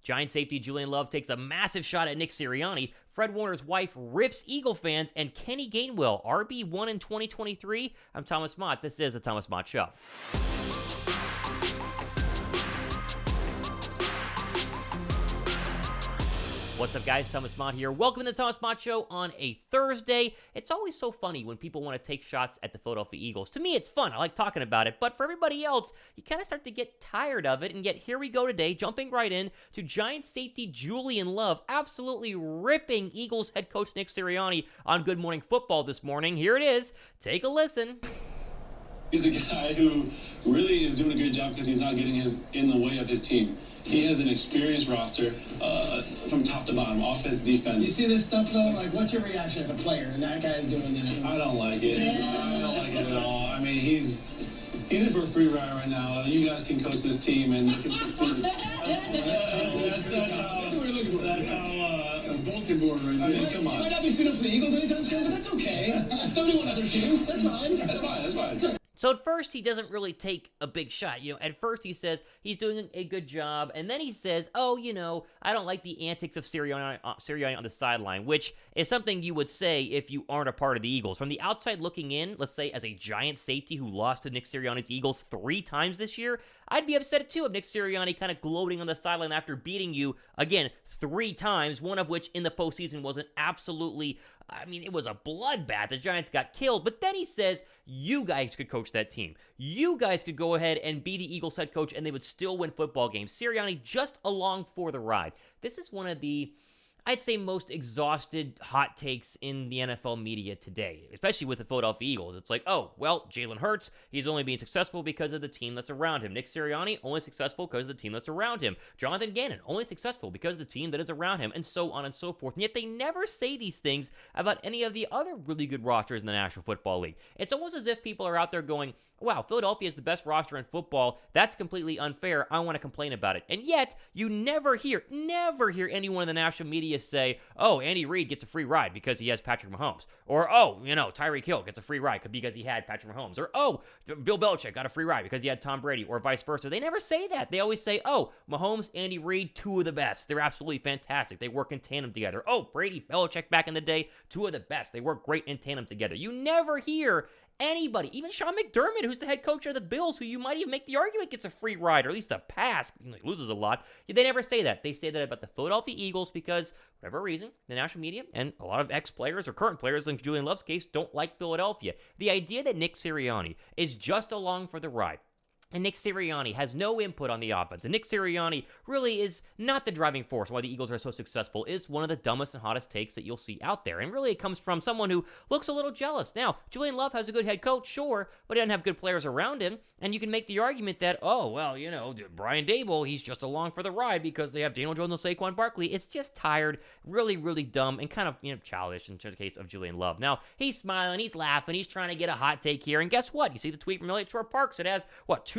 Giant safety Julian Love takes a massive shot at Nick Sirianni. Fred Warner's wife rips Eagle fans, and Kenny Gainwell RB1 in 2023. I'm Thomas Mott. This is the Thomas Mott Show. What's up, guys? Thomas Mott here. Welcome to the Thomas Mott Show on a Thursday. It's always so funny when people want to take shots at the Philadelphia Eagles. To me, it's fun. I like talking about it. But for everybody else, you kind of start to get tired of it. And yet, here we go today, jumping right in to Giant safety Julian Love, absolutely ripping Eagles head coach Nick Sirianni on Good Morning Football this morning. Here it is. Take a listen. He's a guy who really is doing a good job because he's not getting in the way of his team. He has an experienced roster from top to bottom, offense, defense. You see this stuff, though? Like, what's your reaction as a player? And that guy's doing that. I don't like it. I don't like it at all. I mean, he's in for a free ride right now. You guys can coach this team and you can succeed. That's how bulletin board right there. I mean, come on. He might not be suited up for the Eagles anytime soon, but that's okay. There's 31 other teams. That's fine. That's fine. So at first, he doesn't really take a big shot. At first he says he's doing a good job, and then he says, I don't like the antics of Sirianni on the sideline, which is something you would say if you aren't a part of the Eagles. From the outside looking in, let's say as a Giant safety who lost to Nick Sirianni's Eagles 3 times this year, I'd be upset too if Nick Sirianni kind of gloating on the sideline after beating you, again, 3 times, one of which in the postseason was it was a bloodbath. The Giants got killed. But then he says, you guys could coach that team. You guys could go ahead and be the Eagles head coach, and they would still win football games. Sirianni just along for the ride. This is one of the, I'd say, most exhausted hot takes in the NFL media today, especially with the Philadelphia Eagles. It's like, Jalen Hurts, he's only being successful because of the team that's around him. Nick Sirianni, only successful because of the team that's around him. Jonathan Gannon, only successful because of the team that is around him, and so on and so forth. And yet they never say these things about any of the other really good rosters in the National Football League. It's almost as if people are out there going, wow, Philadelphia is the best roster in football. That's completely unfair. I want to complain about it. And yet, you never hear anyone in the national media say, Andy Reid gets a free ride because he has Patrick Mahomes. Or, Tyreek Hill gets a free ride because he had Patrick Mahomes. Or, Bill Belichick got a free ride because he had Tom Brady, or vice versa. They never say that. They always say, Mahomes, Andy Reid, 2 of the best. They're absolutely fantastic. They work in tandem together. Brady, Belichick back in the day, 2 of the best. They work great in tandem together. You never hear anybody, even Sean McDermott, who's the head coach of the Bills, who you might even make the argument gets a free ride, or at least a pass. He loses a lot. They never say that. They say that about the Philadelphia Eagles because, for whatever reason, the national media and a lot of ex-players or current players, in Julian Love's case, don't like Philadelphia. The idea that Nick Sirianni is just along for the ride, and Nick Sirianni has no input on the offense, and Nick Sirianni really is not the driving force why the Eagles are so successful, is one of the dumbest and hottest takes that you'll see out there. And really it comes from someone who looks a little jealous. Now, Julian Love has a good head coach, sure, but he doesn't have good players around him, and you can make the argument that, Brian Daboll, he's just along for the ride because they have Daniel Jones and Saquon Barkley. It's just tired, really, really dumb, and kind of, childish in the case of Julian Love. Now, he's smiling, he's laughing, he's trying to get a hot take here, and guess what? You see the tweet from Elliott Shore Parks. It has,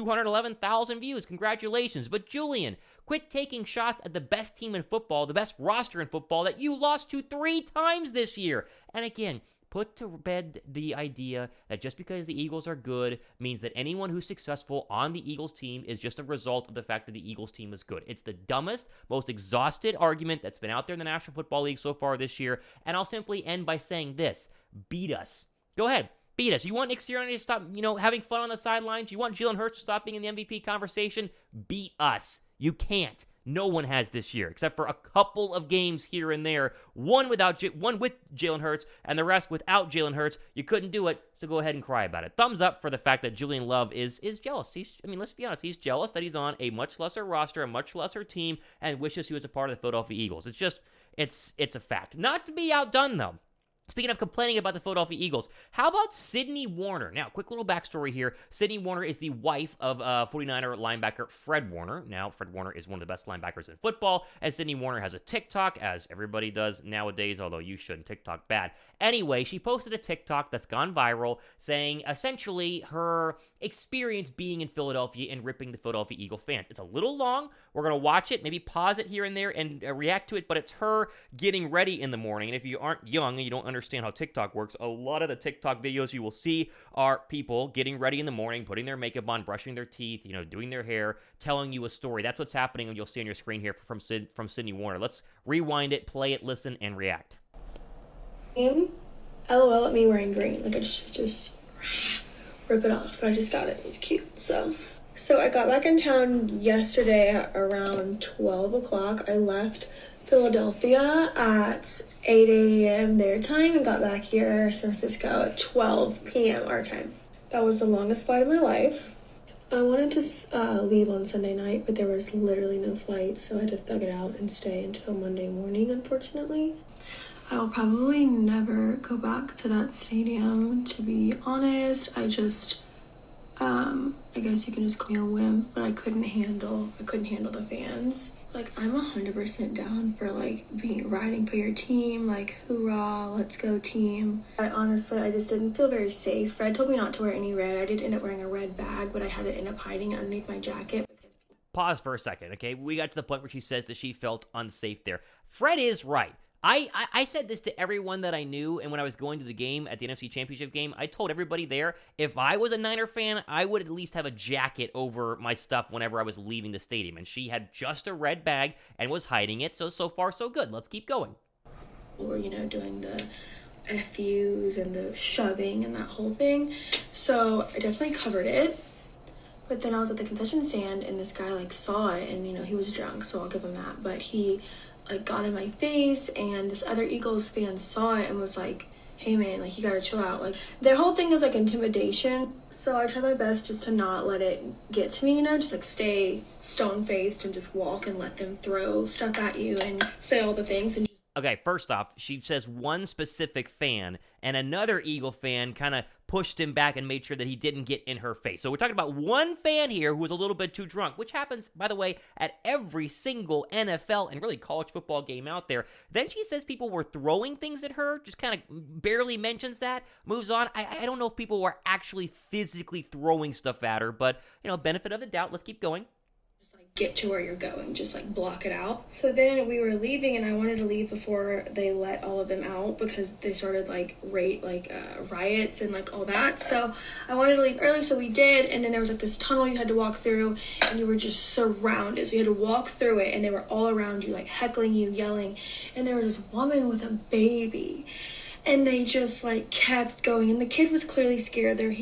211,000 views. Congratulations. But Julian, quit taking shots at the best team in football, the best roster in football that you lost to 3 times this year. And again, put to bed the idea that just because the Eagles are good means that anyone who's successful on the Eagles team is just a result of the fact that the Eagles team is good. It's the dumbest, most exhausted argument that's been out there in the National Football League so far this year. And I'll simply end by saying this: beat us. Go ahead. Beat us. You want Nick Sirianni to stop, having fun on the sidelines? You want Jalen Hurts to stop being in the MVP conversation? Beat us. You can't. No one has this year, except for a couple of games here and there. One with Jalen Hurts, and the rest without Jalen Hurts. You couldn't do it, so go ahead and cry about it. Thumbs up for the fact that Julian Love is jealous. Let's be honest. He's jealous that he's on a much lesser roster, a much lesser team, and wishes he was a part of the Philadelphia Eagles. It's a fact. Not to be outdone, though. Speaking of complaining about the Philadelphia Eagles, how about Sydney Warner? Now, quick little backstory here. Sydney Warner is the wife of 49er linebacker Fred Warner. Now, Fred Warner is one of the best linebackers in football, and Sydney Warner has a TikTok, as everybody does nowadays, although you shouldn't. TikTok bad. Anyway, she posted a TikTok that's gone viral saying, essentially, her experience being in Philadelphia and ripping the Philadelphia Eagle fans. It's a little long. We're going to watch it, maybe pause it here and there and react to it, but it's her getting ready in the morning, and if you aren't young and you don't understand understand how TikTok works, a lot of the TikTok videos you will see are people getting ready in the morning, putting their makeup on, brushing their teeth, doing their hair, telling you a story. That's what's happening, and you'll see on your screen here from Sydney Warner. Let's rewind it, play it, listen, and react. LOL at me wearing green. Like, I just rip it off. I just got it. It's cute. So I got back in town yesterday at around 12 o'clock. I left Philadelphia at 8 a.m. their time and got back here, San Francisco, at 12 p.m. our time. That was the longest flight of my life. I wanted to leave on Sunday night, but there was literally no flight, so I had to thug it out and stay until Monday morning, unfortunately. I will probably never go back to that stadium, to be honest. I guess you can just call me a wimp, but I couldn't handle the fans. Like, I'm 100% down for, like, riding for your team, like, hoorah, let's go team. I just didn't feel very safe. Fred told me not to wear any red. I did end up wearing a red bag, but I had to end up hiding it underneath my jacket. Pause for a second, okay? We got to the point where she says that she felt unsafe there. Fred is right. I said this to everyone that I knew, and when I was going to the game at the NFC Championship game, I told everybody there, if I was a Niner fan, I would at least have a jacket over my stuff whenever I was leaving the stadium, and she had just a red bag and was hiding it, so far so good. Let's keep going. Or, doing the FUs and the shoving and that whole thing, so I definitely covered it. But then I was at the concession stand, and this guy, saw it, and, he was drunk, so I'll give him that, but he got in my face, and this other Eagles fan saw it and was like, hey man, you gotta chill out. Their whole thing is intimidation, so I try my best just to not let it get to me, just stay stone-faced and just walk and let them throw stuff at you and say all the things. And Okay, first off, she says one specific fan, and another Eagle fan kind of pushed him back and made sure that he didn't get in her face. So we're talking about one fan here who was a little bit too drunk, which happens, by the way, at every single NFL and really college football game out there. Then she says people were throwing things at her, just kind of barely mentions that, moves on. I don't know if people were actually physically throwing stuff at her, but, benefit of the doubt, let's keep going. Get to where you're going, just block it out. So then we were leaving, and I wanted to leave before they let all of them out because they started riots and all that. So I wanted to leave early, so we did. And then there was this tunnel you had to walk through, and you were just surrounded. So you had to walk through it, and they were all around you, heckling you, yelling. And there was this woman with a baby. And they just kept going, and the kid was clearly scared. Their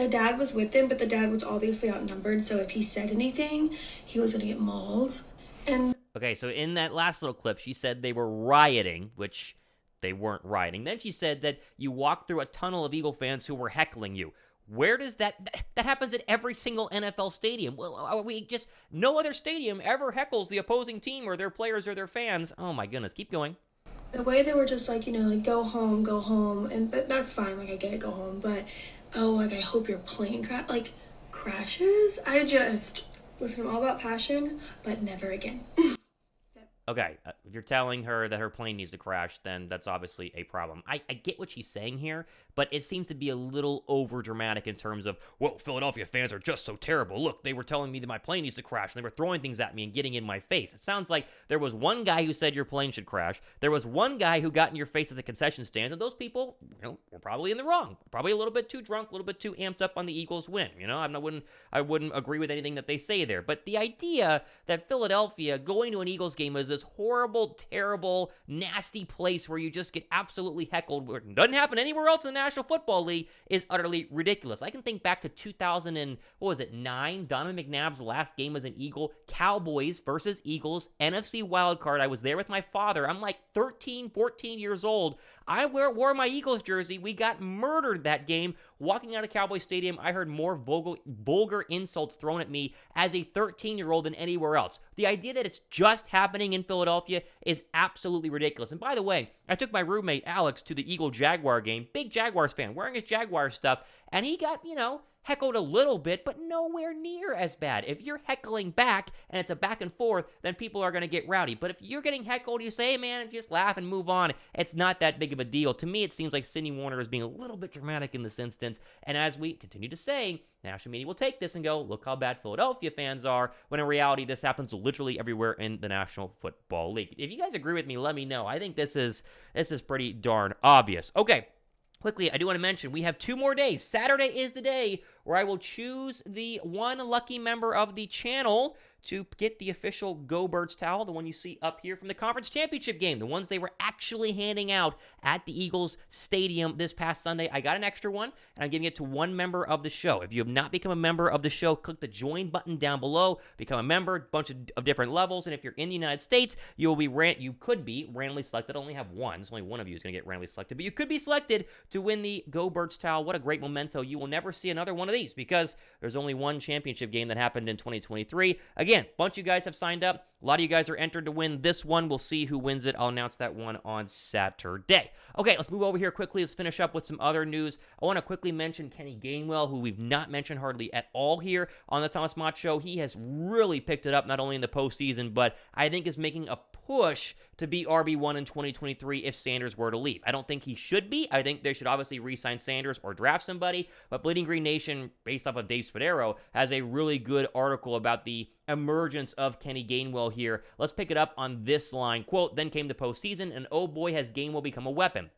dad was with him, but the dad was obviously outnumbered, so if he said anything, he was gonna get mauled. And okay, so in that last little clip, she said they were rioting, which they weren't rioting. Then she said that you walked through a tunnel of Eagle fans who were heckling you. Where does that happens at every single NFL stadium? Well, are we just no other stadium ever heckles the opposing team or their players or their fans? Oh my goodness, keep going. The way they were just go home, and that's fine, I get it, go home, but, I hope your plane crashes? Listen, I'm all about passion, but never again. Okay, if you're telling her that her plane needs to crash, then that's obviously a problem. I get what she's saying here, but it seems to be a little over-dramatic in terms of, well, Philadelphia fans are just so terrible. Look, they were telling me that my plane needs to crash, and they were throwing things at me and getting in my face. It sounds like there was one guy who said your plane should crash. There was one guy who got in your face at the concession stand, and those people, were probably in the wrong. Probably a little bit too drunk, a little bit too amped up on the Eagles' win. I wouldn't agree with anything that they say there. But the idea that Philadelphia going to an Eagles game is this horrible, terrible, nasty place where you just get absolutely heckled, where it doesn't happen anywhere else in the National Football League, is utterly ridiculous. I can think back to 2009, Donovan McNabb's last game as an Eagle, Cowboys versus Eagles, NFC wildcard. I was there with my father. I'm 13, 14 years old. I wore my Eagles jersey. We got murdered that game. Walking out of Cowboy Stadium, I heard more vulgar insults thrown at me as a 13-year-old than anywhere else. The idea that it's just happening in Philadelphia is absolutely ridiculous. And by the way, I took my roommate Alex to the Eagle-Jaguar game. Big Jaguars fan, wearing his Jaguars stuff. and he got, heckled a little bit, but nowhere near as bad. If you're heckling back and it's a back and forth, then people are going to get rowdy. But if you're getting heckled, you say, hey man, just laugh and move on. It's not that big of a deal. To me, it seems like Sidney Warner is being a little bit dramatic in this instance. And as we continue to say, national media will take this and go, look how bad Philadelphia fans are, when in reality, this happens literally everywhere in the National Football League. If you guys agree with me, let me know. I think this is pretty darn obvious. Okay. Quickly, I do want to mention, we have 2 more days. Saturday is the day where I will choose the one lucky member of the channel to get the official Go Birds towel, the one you see up here from the conference championship game, the ones they were actually handing out at the Eagles Stadium this past Sunday. I got an extra one, and I'm giving it to one member of the show. If you have not become a member of the show, click the join button down below, become a member, a bunch of different levels, and if you're in the United States, you could be randomly selected. I only have one, so only one of you is going to get randomly selected, but you could be selected to win the Go Birds towel. What a great memento. You will never see another one of these because there's only one championship game that happened in 2023. Again, a bunch of you guys have signed up. A lot of you guys are entered to win this one. We'll see who wins it. I'll announce that one on Saturday. Okay, let's move over here quickly. Let's finish up with some other news. I want to quickly mention Kenny Gainwell, who we've not mentioned hardly at all here on the Thomas Mott Show. He has really picked it up, not only in the postseason, but I think is making a push to be RB1 in 2023 if Sanders were to leave. I don't think he should be. I think they should obviously re-sign Sanders or draft somebody, but Bleeding Green Nation, based off of Dave Spadaro, has a really good article about the emergence of Kenny Gainwell here. Let's pick it up on this line. Quote, then came the postseason, and oh boy, has Gainwell become a weapon.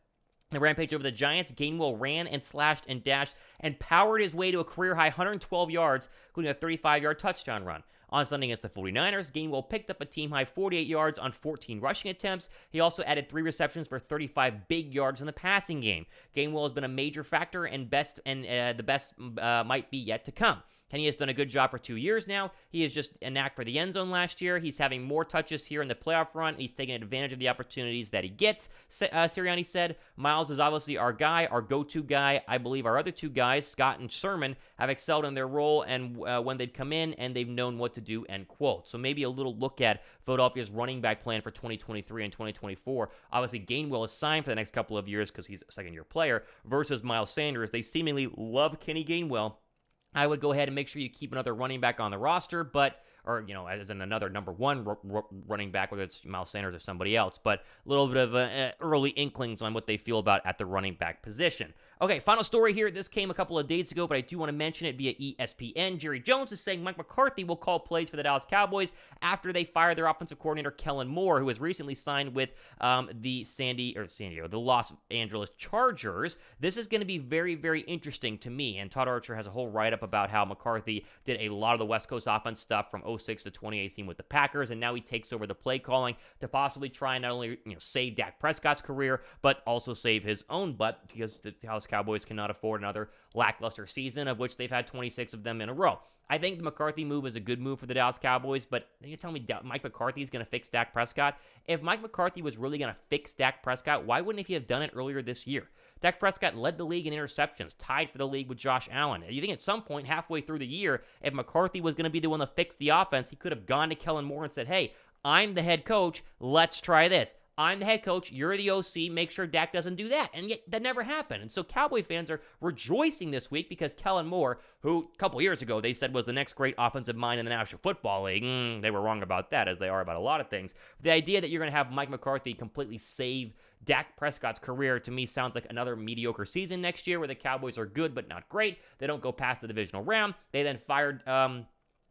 The rampage over the Giants, Gainwell ran and slashed and dashed and powered his way to a career-high 112 yards, including a 35-yard touchdown run. On Sunday against the 49ers, Gainwell picked up a team-high 48 yards on 14 rushing attempts. He also added 3 receptions for 35 big yards in the passing game. Gainwell has been a major factor, and the best might be yet to come. Kenny has done a good job for 2 years now. He is just a knack for the end zone last year. He's having more touches here in the playoff run. He's taking advantage of the opportunities that he gets, Sirianni said. Miles is obviously our guy, our go-to guy. I believe our other 2 guys, Scott and Sherman, have excelled in their role and when they've come in and they've known what to do, end quote. So maybe a little look at Philadelphia's running back plan for 2023 and 2024. Obviously, Gainwell is signed for the next couple of years because he's a second-year player versus Miles Sanders. They seemingly love Kenny Gainwell. I would go ahead and make sure you keep another running back on the roster, as in another number 1 running back, whether it's Miles Sanders or somebody else, but a little bit of early inklings on what they feel about at the running back position. Okay, final story here. This came a couple of days ago, but I do want to mention it via ESPN. Jerry Jones is saying Mike McCarthy will call plays for the Dallas Cowboys after they fire their offensive coordinator, Kellen Moore, who has recently signed with the Los Angeles Chargers. This is going to be very, very interesting to me, and Todd Archer has a whole write-up about how McCarthy did a lot of the West Coast offense stuff from 2006 to 2018 with the Packers, and now he takes over the play calling to possibly try and not only save Dak Prescott's career, but also save his own butt, because the Dallas Cowboys cannot afford another lackluster season, of which they've had 26 of them in a row. I think the McCarthy move is a good move for the Dallas Cowboys, but you tell me Mike McCarthy is going to fix Dak Prescott? If Mike McCarthy was really going to fix Dak Prescott, why wouldn't he have done it earlier this year? Dak Prescott led the league in interceptions, tied for the league with Josh Allen. You think at some point, halfway through the year, if McCarthy was going to be the one to fix the offense, he could have gone to Kellen Moore and said, hey, I'm the head coach, let's try this. I'm the head coach, you're the OC, make sure Dak doesn't do that. And yet, that never happened. And so Cowboy fans are rejoicing this week because Kellen Moore, who a couple years ago they said was the next great offensive mind in the National Football League, they were wrong about that, as they are about a lot of things. The idea that you're going to have Mike McCarthy completely save Dak Prescott's career, to me, sounds like another mediocre season next year where the Cowboys are good but not great. They don't go past the divisional round. They then fired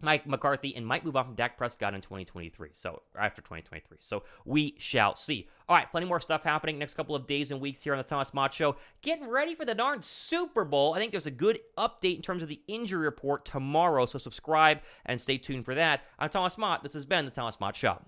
Mike McCarthy and might move on from Dak Prescott in 2023. So after 2023. So we shall see. All right, plenty more stuff happening next couple of days and weeks here on the Thomas Mott Show. Getting ready for the darn Super Bowl. I think there's a good update in terms of the injury report tomorrow. So subscribe and stay tuned for that. I'm Thomas Mott. This has been the Thomas Mott Show.